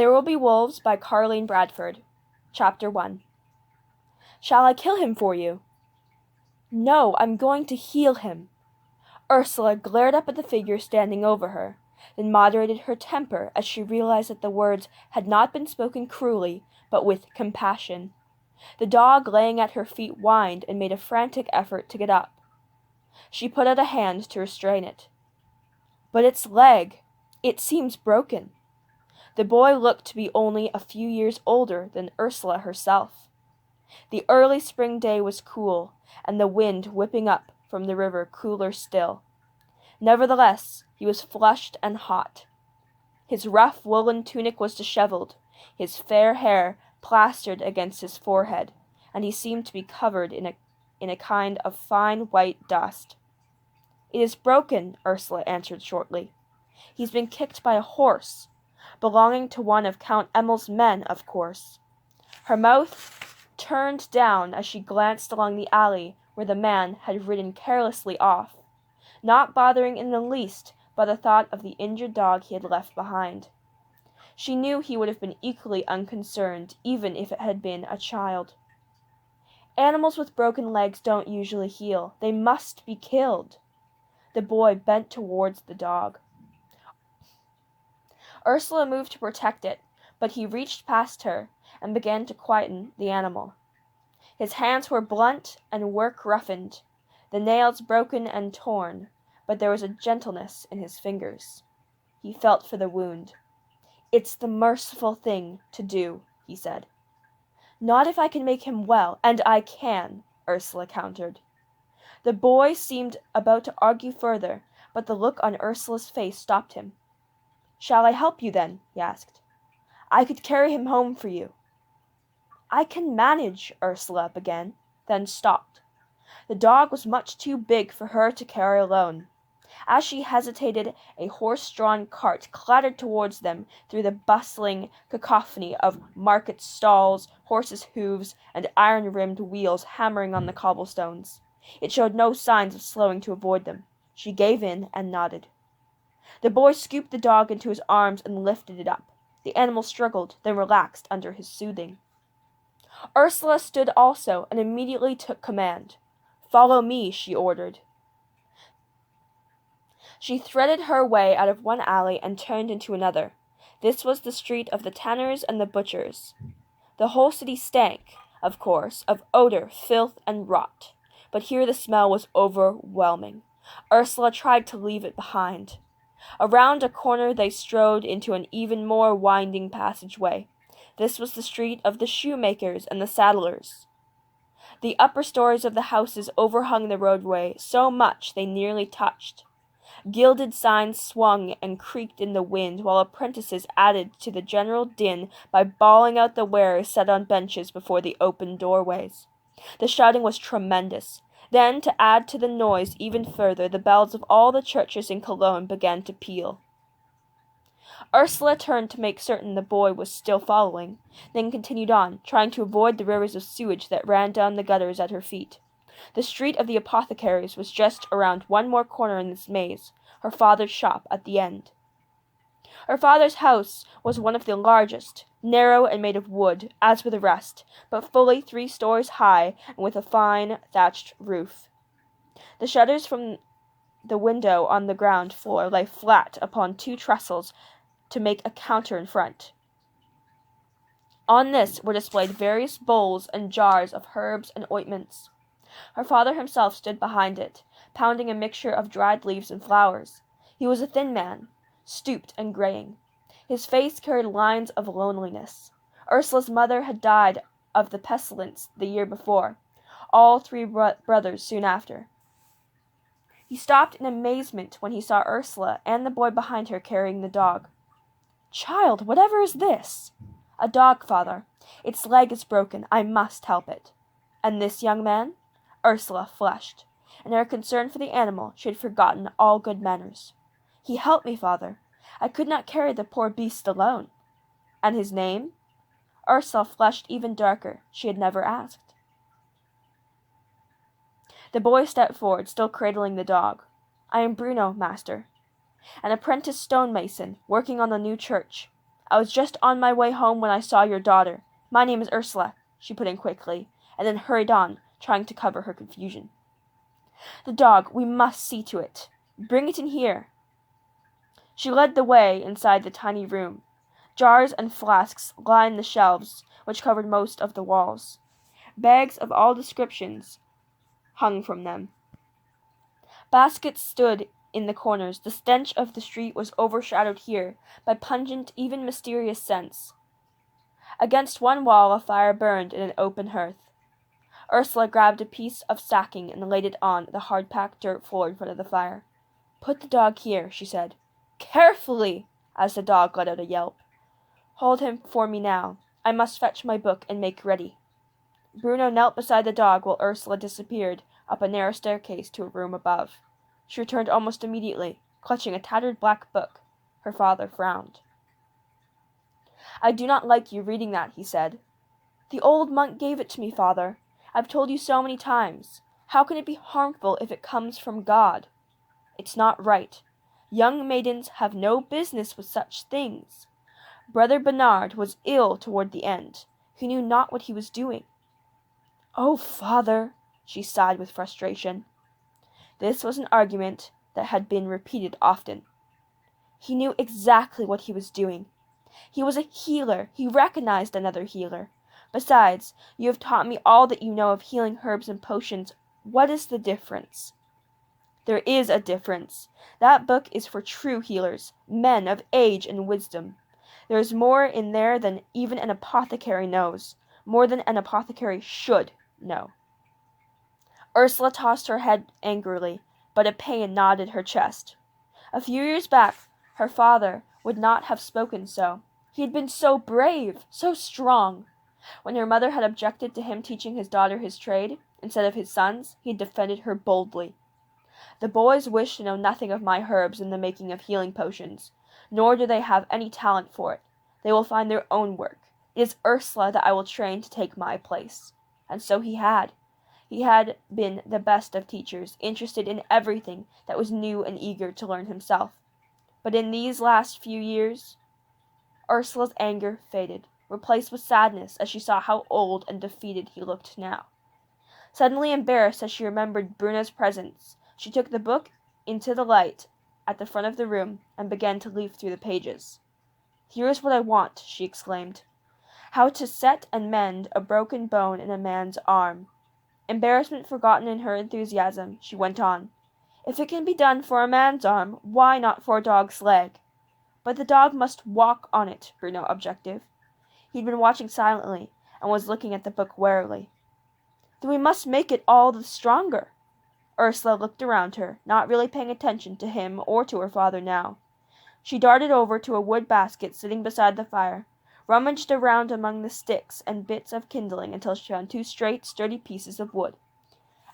There Will Be Wolves by Karleen Bradford. Chapter 1. Shall I kill him for you? No, I'm going to heal him. Ursula glared up at the figure standing over her, then moderated her temper as she realized that the words had not been spoken cruelly, but with compassion. The dog laying at her feet whined and made a frantic effort to get up. She put out a hand to restrain it. But its leg, it seems broken. The boy looked to be only a few years older than Ursula herself. The early spring day was cool, and the wind whipping up from the river cooler still. Nevertheless, he was flushed and hot. His rough woolen tunic was disheveled, his fair hair plastered against his forehead, and he seemed to be covered in a kind of fine white dust. It is broken, Ursula answered shortly. He's been kicked by a horse, belonging to one of Count Emil's men, of course. Her mouth turned down as she glanced along the alley where the man had ridden carelessly off, not bothering in the least by the thought of the injured dog he had left behind. She knew he would have been equally unconcerned, even if it had been a child. Animals with broken legs don't usually heal. They must be killed. The boy bent towards the dog. Ursula moved to protect it, but he reached past her and began to quieten the animal. His hands were blunt and work-roughened, the nails broken and torn, but there was a gentleness in his fingers. He felt for the wound. It's the merciful thing to do, he said. Not if I can make him well, and I can, Ursula countered. The boy seemed about to argue further, but the look on Ursula's face stopped him. Shall I help you then? He asked. I could carry him home for you. I can manage, Ursula began, then stopped. The dog was much too big for her to carry alone. As she hesitated, a horse-drawn cart clattered towards them through the bustling cacophony of market stalls, horses' hooves, and iron-rimmed wheels hammering on the cobblestones. It showed no signs of slowing to avoid them. She gave in and nodded. The boy scooped the dog into his arms and lifted it up. The animal struggled, then relaxed under his soothing. Ursula stood also and immediately took command. Follow me, she ordered. She threaded her way out of one alley and turned into another. This was the street of the tanners and the butchers. The whole city stank, of course, of odor, filth, and rot, but here the smell was overwhelming. Ursula tried to leave it behind. Around a corner they strode into an even more winding passageway. This was the street of the shoemakers and the saddlers. The upper stories of the houses overhung the roadway so much they nearly touched. Gilded signs swung and creaked in the wind, while apprentices added to the general din by bawling out the wares set on benches before the open doorways. The shouting was tremendous. Then, to add to the noise even further, the bells of all the churches in Cologne began to peal. Ursula turned to make certain the boy was still following, then continued on, trying to avoid the rivers of sewage that ran down the gutters at her feet. The street of the apothecaries was just around one more corner in this maze, her father's shop at the end. Her father's house was one of the largest, narrow and made of wood, as were the rest, but fully 3 stories high and with a fine thatched roof. The shutters from the window on the ground floor lay flat upon 2 trestles to make a counter in front. On this were displayed various bowls and jars of herbs and ointments. Her father himself stood behind it, pounding a mixture of dried leaves and flowers. He was a thin man, stooped and graying. His face carried lines of loneliness. Ursula's mother had died of the pestilence the year before, all 3 brothers soon after. He stopped in amazement when he saw Ursula and the boy behind her carrying the dog. Child, whatever is this? A dog, father. Its leg is broken. I must help it. And this young man? Ursula flushed. In her concern for the animal, she had forgotten all good manners. He helped me, father. I could not carry the poor beast alone. And his name? Ursula flushed even darker. She had never asked. The boy stepped forward, still cradling the dog. I am Bruno, master. An apprentice stonemason, working on the new church. I was just on my way home when I saw your daughter. My name is Ursula," she put in quickly, and then hurried on, trying to cover her confusion. "The dog, we must see to it. Bring it in here." She led the way inside the tiny room. Jars and flasks lined the shelves, which covered most of the walls. Bags of all descriptions hung from them. Baskets stood in the corners. The stench of the street was overshadowed here by pungent, even mysterious scents. Against one wall a fire burned in an open hearth. Ursula grabbed a piece of sacking and laid it on the hard-packed dirt floor in front of the fire. "Put the dog here," she said. "Carefully!" as the dog let out a yelp. "Hold him for me now. I must fetch my book and make ready." Bruno knelt beside the dog while Ursula disappeared up a narrow staircase to a room above. She returned almost immediately, clutching a tattered black book. Her father frowned. "I do not like you reading that," he said. "The old monk gave it to me, father. I've told you so many times. How can it be harmful if it comes from God? It's not right. Young maidens have no business with such things. Brother Bernard was ill toward the end. He knew not what he was doing." "Oh, father," she sighed with frustration. This was an argument that had been repeated often. He knew exactly what he was doing. He was a healer. He recognized another healer. Besides, you have taught me all that you know of healing herbs and potions. What is the difference?" "There is a difference. That book is for true healers, men of age and wisdom. There is more in there than even an apothecary knows, more than an apothecary should know." Ursula tossed her head angrily, but a pain knotted her chest. A few years back, her father would not have spoken so. He had been so brave, so strong. When her mother had objected to him teaching his daughter his trade, instead of his son's, he had defended her boldly. "The boys wish to know nothing of my herbs and the making of healing potions, nor do they have any talent for it. They will find their own work. It is Ursula that I will train to take my place." And so he had. He had been the best of teachers, interested in everything that was new and eager to learn himself. But in these last few years, Ursula's anger faded, replaced with sadness as she saw how old and defeated he looked now. Suddenly embarrassed as she remembered Bruno's presence, she took the book into the light at the front of the room and began to leaf through the pages. "Here is what I want," she exclaimed. "How to set and mend a broken bone in a man's arm." Embarrassment forgotten in her enthusiasm, she went on. "If it can be done for a man's arm, why not for a dog's leg?" "But the dog must walk on it," Bruno objected. He'd been watching silently and was looking at the book warily. "Then we must make it all the stronger." Ursula looked around her, not really paying attention to him or to her father now. She darted over to a wood basket sitting beside the fire, rummaged around among the sticks and bits of kindling until she found 2 straight, sturdy pieces of wood,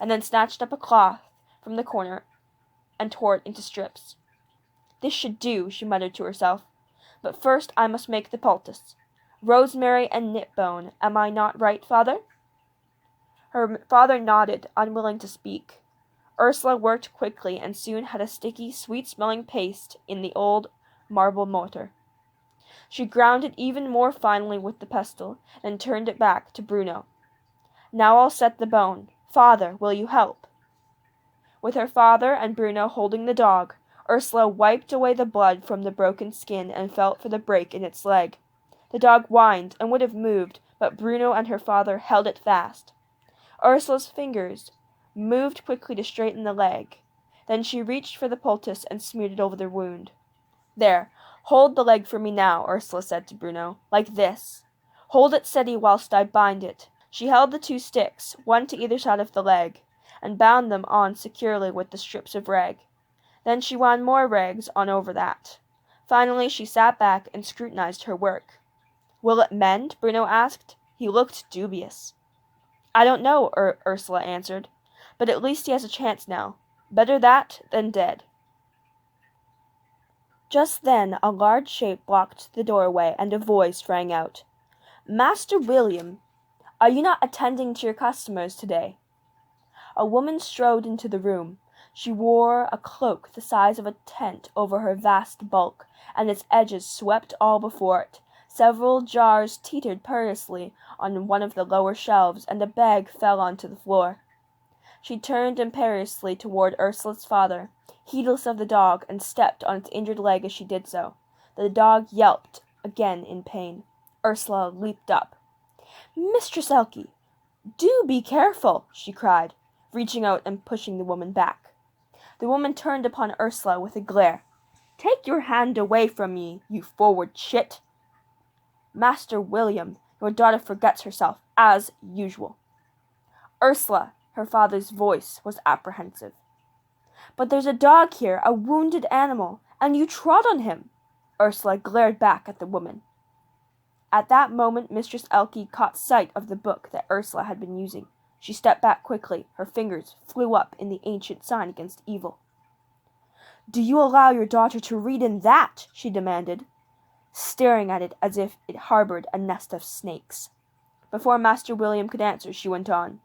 and then snatched up a cloth from the corner and tore it into strips. "This should do," she muttered to herself. "But first I must make the poultice. Rosemary and knitbone. Am I not right, father?" Her father nodded, unwilling to speak. Ursula worked quickly and soon had a sticky, sweet-smelling paste in the old marble mortar. She ground it even more finely with the pestle, and turned it back to Bruno. "Now I'll set the bone. Father, will you help?" With her father and Bruno holding the dog, Ursula wiped away the blood from the broken skin and felt for the break in its leg. The dog whined and would have moved, but Bruno and her father held it fast. Ursula's fingers moved quickly to straighten the leg. Then she reached for the poultice and smeared it over the wound. "There, hold the leg for me now," Ursula said to Bruno. "Like this. Hold it steady whilst I bind it." She held the 2 sticks, one to either side of the leg, and bound them on securely with the strips of rag. Then she wound more rags on over that. Finally she sat back and scrutinized her work. "Will it mend?" Bruno asked. He looked dubious. "I don't know," Ursula answered. "But at least he has a chance now. Better that than dead." Just then a large shape blocked the doorway, and a voice rang out. "Master William, are you not attending to your customers today?" A woman strode into the room. She wore a cloak the size of a tent over her vast bulk, and its edges swept all before it, Several jars teetered perilously on one of the lower shelves, and a bag fell onto the floor. She turned imperiously toward Ursula's father, heedless of the dog, and stepped on its injured leg as she did so. The dog yelped again in pain. Ursula leaped up. "Mistress Elke, do be careful," she cried, reaching out and pushing the woman back. The woman turned upon Ursula with a glare. "Take your hand away from me, you forward chit." "Master William, your daughter forgets herself, as usual." "Ursula," her father's voice was apprehensive. "But there's a dog here, a wounded animal, and you trod on him." Ursula glared back at the woman. At that moment Mistress Elke caught sight of the book that Ursula had been using. She stepped back quickly. Her fingers flew up in the ancient sign against evil. "Do you allow your daughter to read in that?" she demanded, staring at it as if it harbored a nest of snakes. Before Master William could answer, she went on.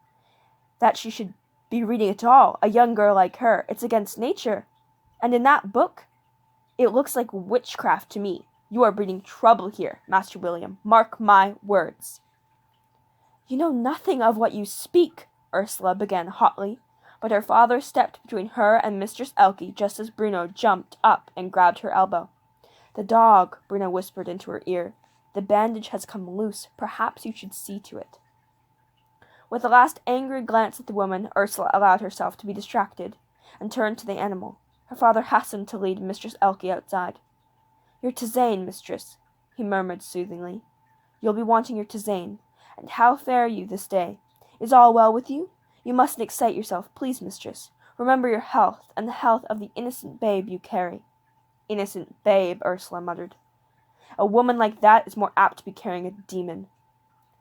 "That she should be reading at all, a young girl like her, it's against nature. And in that book, it looks like witchcraft to me. You are breeding trouble here, Master William. Mark my words." "You know nothing of what you speak," Ursula began hotly, but her father stepped between her and Mistress Elke just as Bruno jumped up and grabbed her elbow. "The dog," Bruno whispered into her ear. "The bandage has come loose. Perhaps you should see to it." With a last angry glance at the woman, Ursula allowed herself to be distracted, and turned to the animal. Her father hastened to lead Mistress Elke outside. "Your tisane, mistress," he murmured soothingly. "You'll be wanting your tisane. And how fare you this day? Is all well with you? You mustn't excite yourself, please, mistress. Remember your health, and the health of the innocent babe you carry." "Innocent babe," Ursula muttered. "A woman like that is more apt to be carrying a demon."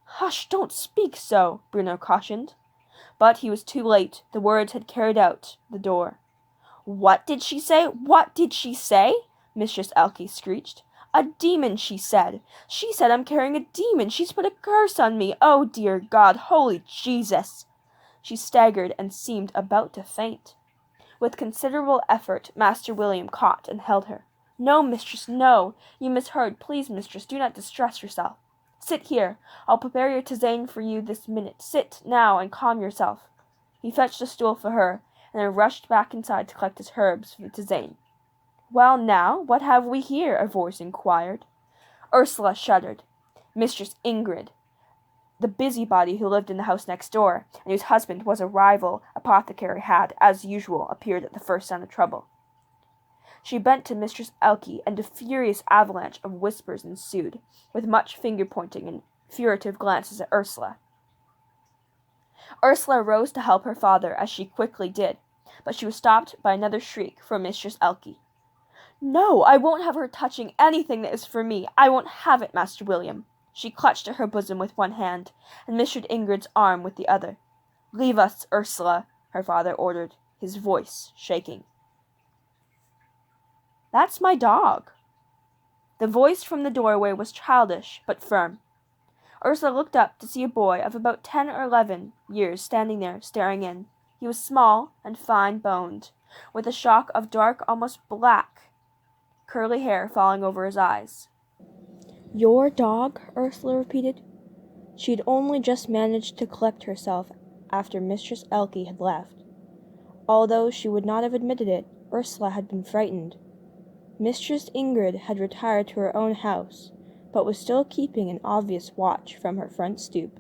"Hush, don't speak so," Bruno cautioned. But he was too late. The words had carried out the door. "What did she say? What did she say?" Mistress Elke screeched. "A demon, she said. She said I'm carrying a demon. She's put a curse on me. Oh, dear God, holy Jesus!" She staggered and seemed about to faint. With considerable effort, Master William caught and held her. "No, mistress, no. You misheard. Please, mistress, do not distress yourself. Sit here. I'll prepare your tisane for you this minute. Sit now and calm yourself." He fetched a stool for her, and then rushed back inside to collect his herbs for the tisane. "Well, now, what have we here?" a voice inquired. Ursula shuddered. Mistress Ingrid, the busybody who lived in the house next door, and whose husband was a rival apothecary, had, as usual, appeared at the first sign of trouble. She bent to Mistress Elke, and a furious avalanche of whispers ensued, with much finger-pointing and furtive glances at Ursula. Ursula rose to help her father, as she quickly did, but she was stopped by another shriek from Mistress Elke. "No, I won't have her touching anything that is for me. I won't have it, Master William." She clutched at her bosom with one hand, and Mistress Ingrid's arm with the other. "Leave us, Ursula," her father ordered, his voice shaking. "That's my dog." The voice from the doorway was childish, but firm. Ursula looked up to see a boy of about 10 or 11 years standing there, staring in. He was small and fine-boned, with a shock of dark, almost black, curly hair falling over his eyes. "Your dog?" Ursula repeated. She had only just managed to collect herself after Mistress Elke had left. Although she would not have admitted it, Ursula had been frightened. Mistress Ingrid had retired to her own house, but was still keeping an obvious watch from her front stoop.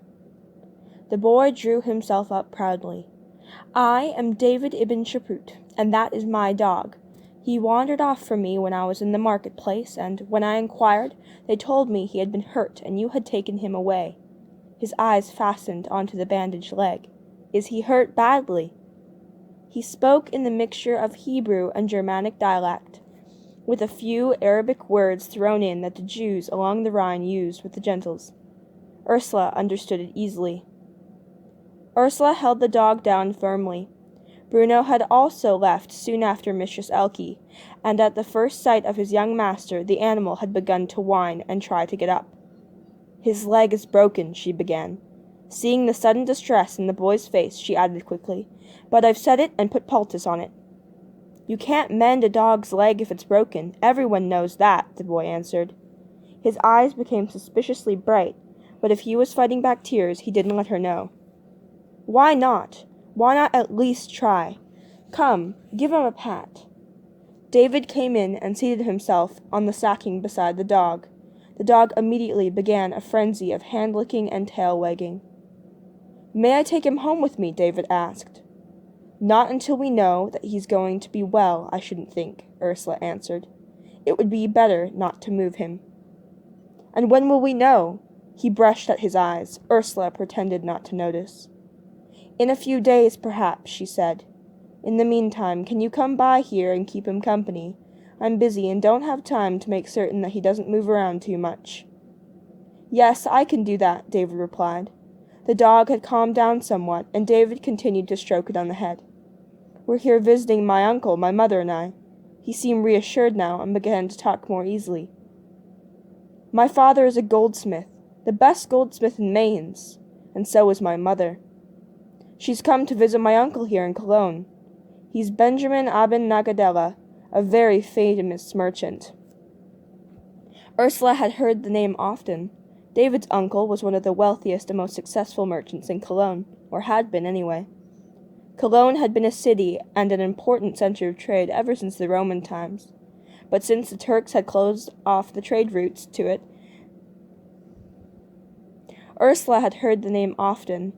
The boy drew himself up proudly. "I am David Ibn Shaprut, and that is my dog. He wandered off from me when I was in the marketplace, and when I inquired, they told me he had been hurt and you had taken him away." His eyes fastened onto the bandaged leg. "Is he hurt badly?" He spoke in the mixture of Hebrew and Germanic dialect, with a few Arabic words thrown in that the Jews along the Rhine used with the Gentiles. Ursula understood it easily. Ursula held the dog down firmly. Bruno had also left soon after Mistress Elke, and at the first sight of his young master the animal had begun to whine and try to get up. "His leg is broken," she began. Seeing the sudden distress in the boy's face, she added quickly, "But I've set it and put poultice on it." "You can't mend a dog's leg if it's broken. Everyone knows that," the boy answered. His eyes became suspiciously bright, but if he was fighting back tears, he didn't let her know. Why not? Why not at least try? Come, give him a pat. David came in and seated himself on the sacking beside the dog. The dog immediately began a frenzy of hand-licking and tail-wagging. May I take him home with me? David asked. Not until we know that he's going to be well, I shouldn't think, Ursula answered. It would be better not to move him. And when will we know? He brushed at his eyes. Ursula pretended not to notice. In a few days, perhaps, she said. In the meantime, can you come by here and keep him company? I'm busy and don't have time to make certain that he doesn't move around too much. Yes, I can do that, David replied. The dog had calmed down somewhat, and David continued to stroke it on the head. We're here visiting my uncle, my mother and I. He seemed reassured now and began to talk more easily. My father is a goldsmith, the best goldsmith in Mainz, and so is my mother. She's come to visit my uncle here in Cologne. He's Benjamin Aben Nagadella, a very famous merchant. Ursula had heard the name often. David's uncle was one of the wealthiest and most successful merchants in Cologne, or had been anyway. Cologne had been a city and an important center of trade ever since the Roman times, but since the Turks had closed off the trade routes to it, Ursula had heard the name often.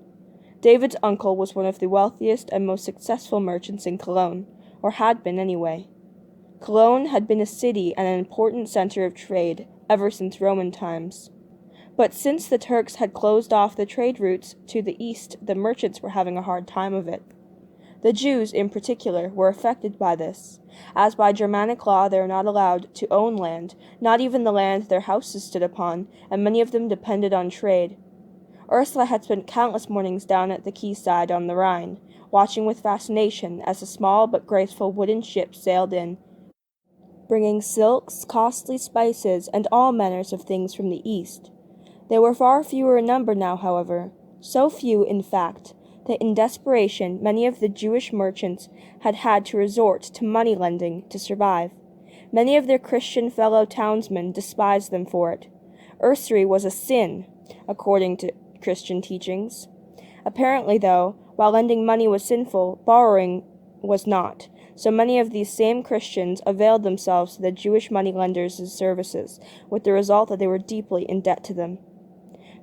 David's uncle was one of the wealthiest and most successful merchants in Cologne, or had been anyway. Cologne had been a city and an important center of trade ever since Roman times. But since the Turks had closed off the trade routes to the east, the merchants were having a hard time of it. The Jews, in particular, were affected by this, as by Germanic law they were not allowed to own land, not even the land their houses stood upon, and many of them depended on trade. Ursula had spent countless mornings down at the quayside on the Rhine, watching with fascination as a small but graceful wooden ship sailed in, bringing silks, costly spices, and all manners of things from the east. They were far fewer in number now, however, so few, in fact, that in desperation many of the Jewish merchants had had to resort to money-lending to survive. Many of their Christian fellow townsmen despised them for it. Usury was a sin, according to Christian teachings. Apparently, though, while lending money was sinful, borrowing was not, so many of these same Christians availed themselves of the Jewish moneylenders' services, with the result that they were deeply in debt to them.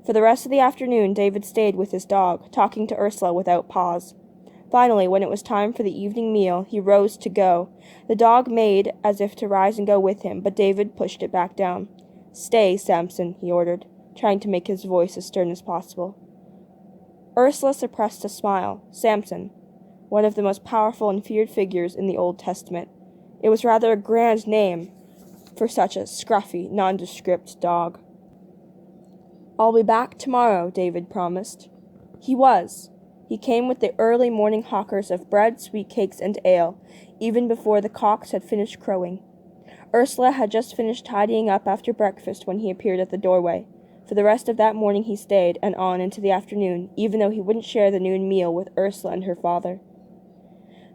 For the rest of the afternoon, David stayed with his dog, talking to Ursula without pause. Finally, when it was time for the evening meal, he rose to go. The dog made as if to rise and go with him, but David pushed it back down. Stay, Samson, he ordered, trying to make his voice as stern as possible. Ursula suppressed a smile. Samson, one of the most powerful and feared figures in the Old Testament. It was rather a grand name for such a scruffy, nondescript dog. I'll be back tomorrow, David promised. He was. He came with the early morning hawkers of bread, sweet cakes, and ale, even before the cocks had finished crowing. Ursula had just finished tidying up after breakfast when he appeared at the doorway. For the rest of that morning he stayed, and on into the afternoon, even though he wouldn't share the noon meal with Ursula and her father.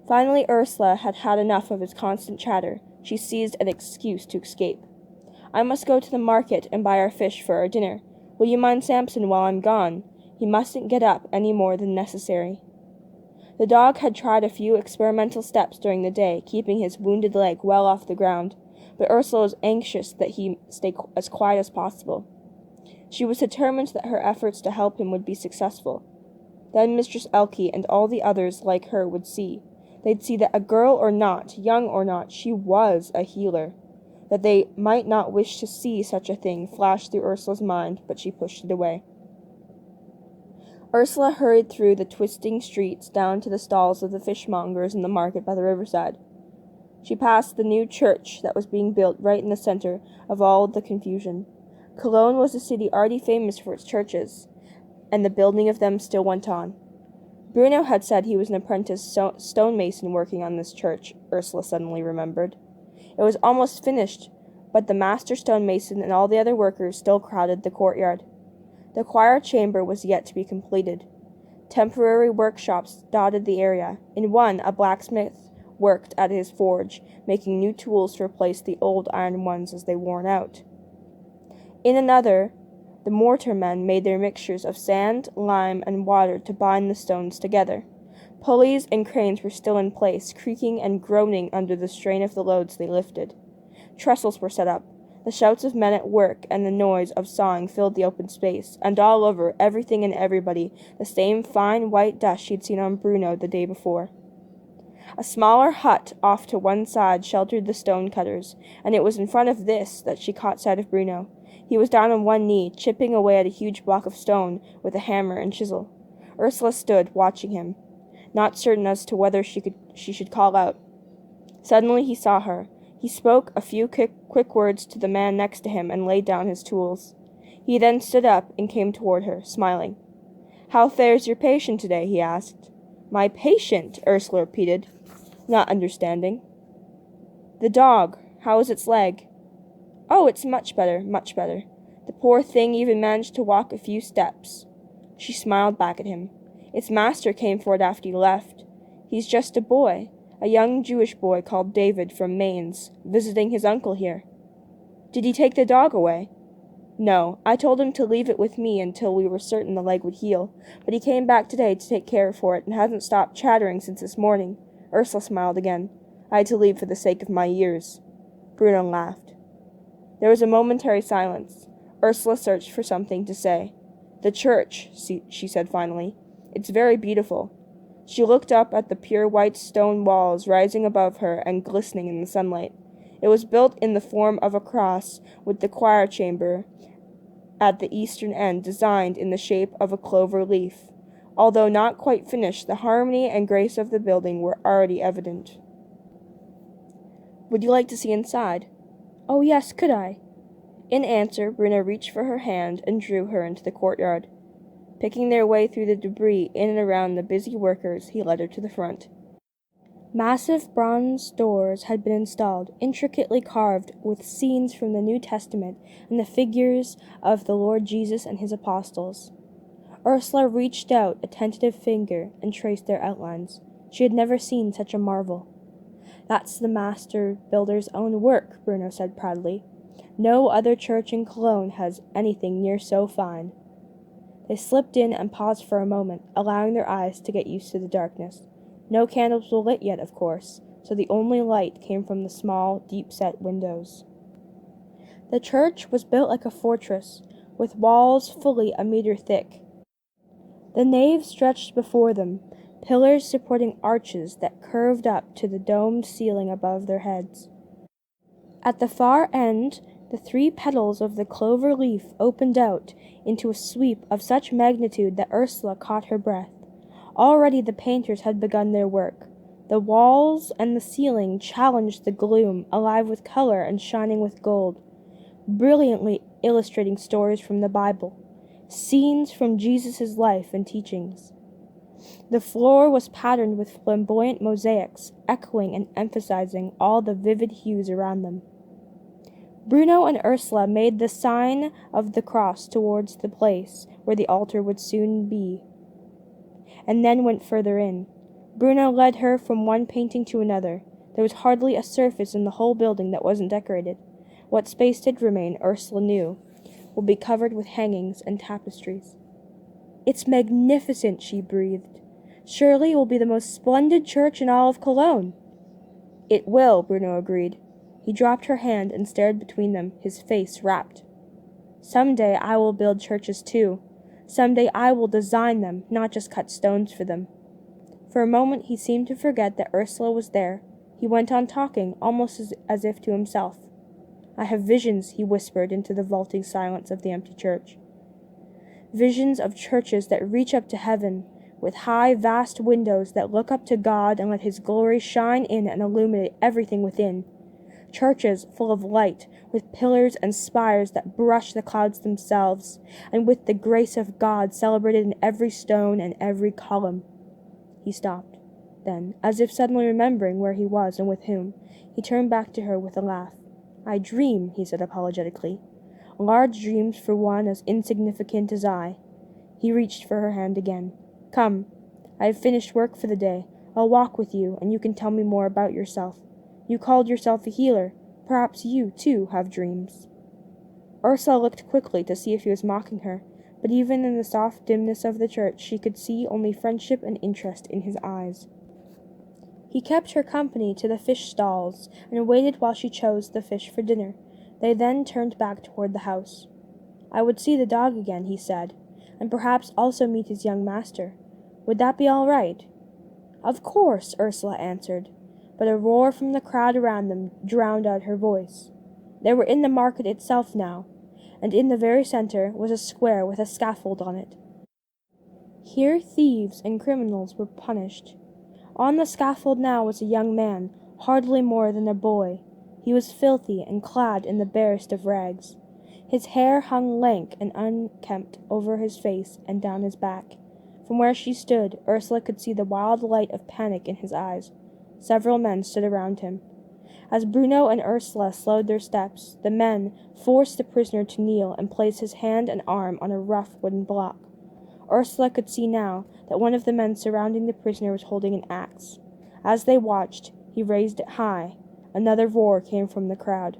Finally, Ursula had had enough of his constant chatter. She seized an excuse to escape. I must go to the market and buy our fish for our dinner. Will you mind Samson while I'm gone? He mustn't get up any more than necessary. The dog had tried a few experimental steps during the day, keeping his wounded leg well off the ground, but Ursula was anxious that he stay as quiet as possible. She was determined that her efforts to help him would be successful. Then Mistress Elke and all the others like her would see. They'd see that a girl or not, young or not, she was a healer. That they might not wish to see such a thing flashed through Ursula's mind, but she pushed it away. Ursula hurried through the twisting streets down to the stalls of the fishmongers in the market by the riverside. She passed the new church that was being built right in the center of all the confusion. Cologne was a city already famous for its churches, and the building of them still went on. Bruno had said he was an apprentice stonemason working on this church, Ursula suddenly remembered. It was almost finished, but the master stonemason and all the other workers still crowded the courtyard. The choir chamber was yet to be completed. Temporary workshops dotted the area. In one, a blacksmith worked at his forge, making new tools to replace the old iron ones as they worn out. In another, the mortar men made their mixtures of sand, lime, and water to bind the stones together. Pulleys and cranes were still in place, creaking and groaning under the strain of the loads they lifted. Trestles were set up. The shouts of men at work and the noise of sawing filled the open space, and all over, everything and everybody, the same fine white dust she'd seen on Bruno the day before. A smaller hut off to one side sheltered the stone cutters, and it was in front of this that she caught sight of Bruno. He was down on one knee, chipping away at a huge block of stone with a hammer and chisel. Ursula stood, watching him, not certain as to whether she should call out. Suddenly he saw her. He spoke a few quick words to the man next to him and laid down his tools. He then stood up and came toward her, smiling. "How fares your patient today?" he asked. "My patient?" Ursula repeated, not understanding. "The dog. How is its leg?" "Oh, it's much better, much better. The poor thing even managed to walk a few steps." She smiled back at him. "Its master came for it after you left. He's just a boy. A young Jewish boy called David from Mainz, visiting his uncle here." "Did he take the dog away?" "No, I told him to leave it with me until we were certain the leg would heal, but he came back today to take care for it and hasn't stopped chattering since this morning." Ursula smiled again. "I had to leave for the sake of my ears." Bruno laughed. There was a momentary silence. Ursula searched for something to say. "The church," she said finally. "It's very beautiful." She looked up at the pure white stone walls rising above her and glistening in the sunlight. It was built in the form of a cross, with the choir chamber at the eastern end designed in the shape of a clover leaf. Although not quite finished, the harmony and grace of the building were already evident. "Would you like to see inside?" "Oh, yes, could I?" In answer, Bruno reached for her hand and drew her into the courtyard. Picking their way through the debris in and around the busy workers, he led her to the front. Massive bronze doors had been installed, intricately carved with scenes from the New Testament and the figures of the Lord Jesus and his apostles. Ursula reached out a tentative finger and traced their outlines. She had never seen such a marvel. "That's the master builder's own work," Bruno said proudly. "No other church in Cologne has anything near so fine." They slipped in and paused for a moment, allowing their eyes to get used to the darkness. No candles were lit yet, of course, so the only light came from the small, deep-set windows. The church was built like a fortress, with walls fully a meter thick. The nave stretched before them, pillars supporting arches that curved up to the domed ceiling above their heads. At the far end, the 3 petals of the clover leaf opened out into a sweep of such magnitude that Ursula caught her breath. Already the painters had begun their work. The walls and the ceiling challenged the gloom, alive with color and shining with gold, brilliantly illustrating stories from the Bible, scenes from Jesus' life and teachings. The floor was patterned with flamboyant mosaics, echoing and emphasizing all the vivid hues around them. Bruno and Ursula made the sign of the cross towards the place where the altar would soon be, and then went further in. Bruno led her from one painting to another. There was hardly a surface in the whole building that wasn't decorated. What space did remain, Ursula knew, would be covered with hangings and tapestries. "It's magnificent," she breathed. "Surely it will be the most splendid church in all of Cologne." "It will," Bruno agreed. He dropped her hand and stared between them, his face rapt. "Someday I will build churches too. Someday I will design them, not just cut stones for them." For a moment he seemed to forget that Ursula was there. He went on talking, almost as if to himself. "I have visions," he whispered into the vaulting silence of the empty church. "Visions of churches that reach up to heaven, with high, vast windows that look up to God and let his glory shine in and illuminate everything within. Churches full of light, with pillars and spires that brush the clouds themselves, and with the grace of God celebrated in every stone and every column." He stopped. Then, as if suddenly remembering where he was and with whom, he turned back to her with a laugh. "I dream," he said apologetically. "Large dreams for one as insignificant as I." He reached for her hand again. "Come. I have finished work for the day. I'll walk with you, and you can tell me more about yourself. You called yourself a healer. Perhaps you, too, have dreams." Ursula looked quickly to see if he was mocking her, but even in the soft dimness of the church she could see only friendship and interest in his eyes. He kept her company to the fish stalls and waited while she chose the fish for dinner. They then turned back toward the house. "I would see the dog again," he said, "and perhaps also meet his young master. Would that be all right?" "Of course," Ursula answered, but a roar from the crowd around them drowned out her voice. They were in the market itself now, and in the very center was a square with a scaffold on it. Here thieves and criminals were punished. On the scaffold now was a young man, hardly more than a boy. He was filthy and clad in the barest of rags. His hair hung lank and unkempt over his face and down his back. From where she stood, Ursula could see the wild light of panic in his eyes. Several men stood around him. As Bruno and Ursula slowed their steps, the men forced the prisoner to kneel and place his hand and arm on a rough wooden block. Ursula could see now that one of the men surrounding the prisoner was holding an axe. As they watched, he raised it high. Another roar came from the crowd.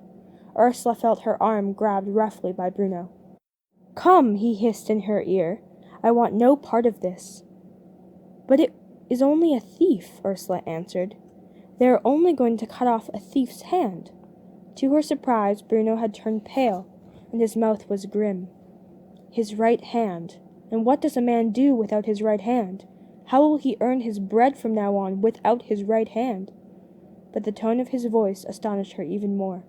Ursula felt her arm grabbed roughly by Bruno. "Come," he hissed in her ear. "I want no part of this." "But it is only a thief," Ursula answered. "They are only going to cut off a thief's hand." To her surprise, Bruno had turned pale, and his mouth was grim. His right hand. And what does a man do without his right hand? How will he earn his bread from now on without his right hand? But the tone of his voice astonished her even more.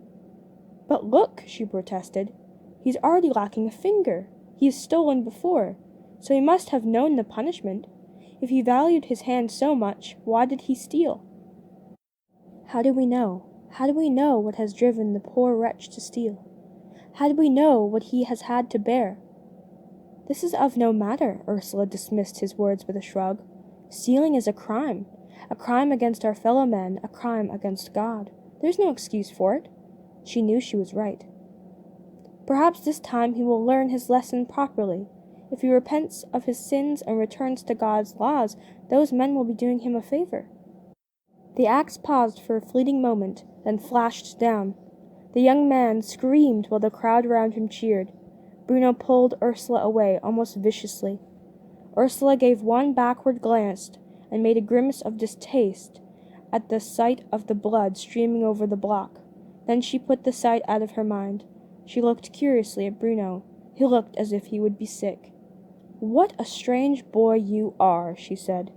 "But look," she protested. "He's already lacking a finger. He has stolen before, so he must have known the punishment. If he valued his hand so much, why did he steal?" "How do we know? How do we know what has driven the poor wretch to steal? How do we know what he has had to bear?" "This is of no matter," Ursula dismissed his words with a shrug. "Stealing is a crime against our fellow men, a crime against God. There's no excuse for it." She knew she was right. "Perhaps this time he will learn his lesson properly. If he repents of his sins and returns to God's laws, those men will be doing him a favor." The axe paused for a fleeting moment, then flashed down. The young man screamed while the crowd around him cheered. Bruno pulled Ursula away almost viciously. Ursula gave one backward glance and made a grimace of distaste at the sight of the blood streaming over the block. Then she put the sight out of her mind. She looked curiously at Bruno, who looked as if he would be sick. "What a strange boy you are," she said.